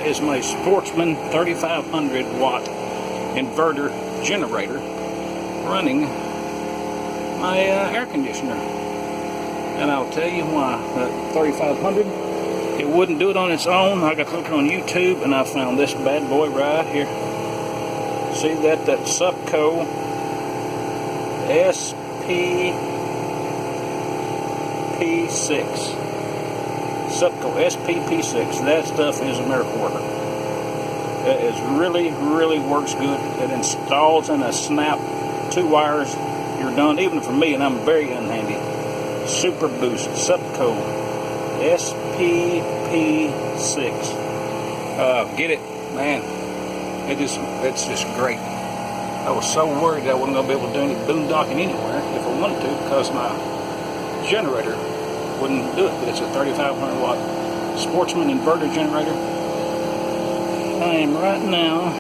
is my Sportsman 3500 watt inverter generator running my air conditioner. And I'll tell you why. That 3500, it wouldn't do it on its own. I got looking on YouTube and I found this bad boy right here. See that Supco SPP6. Supco SPP6. That stuff is a miracle worker. It is really works good. It installs in a snap. 2 wires, you're done. Even for me, and I'm very unhandy. Super Boost Supco SPP6. Get it, man. It's just great. I was so worried that I wasn't going to be able to do any boondocking anywhere if I wanted to, because my generator wouldn't do it. But it's a 3,500 watt Sportsman inverter generator. I am right now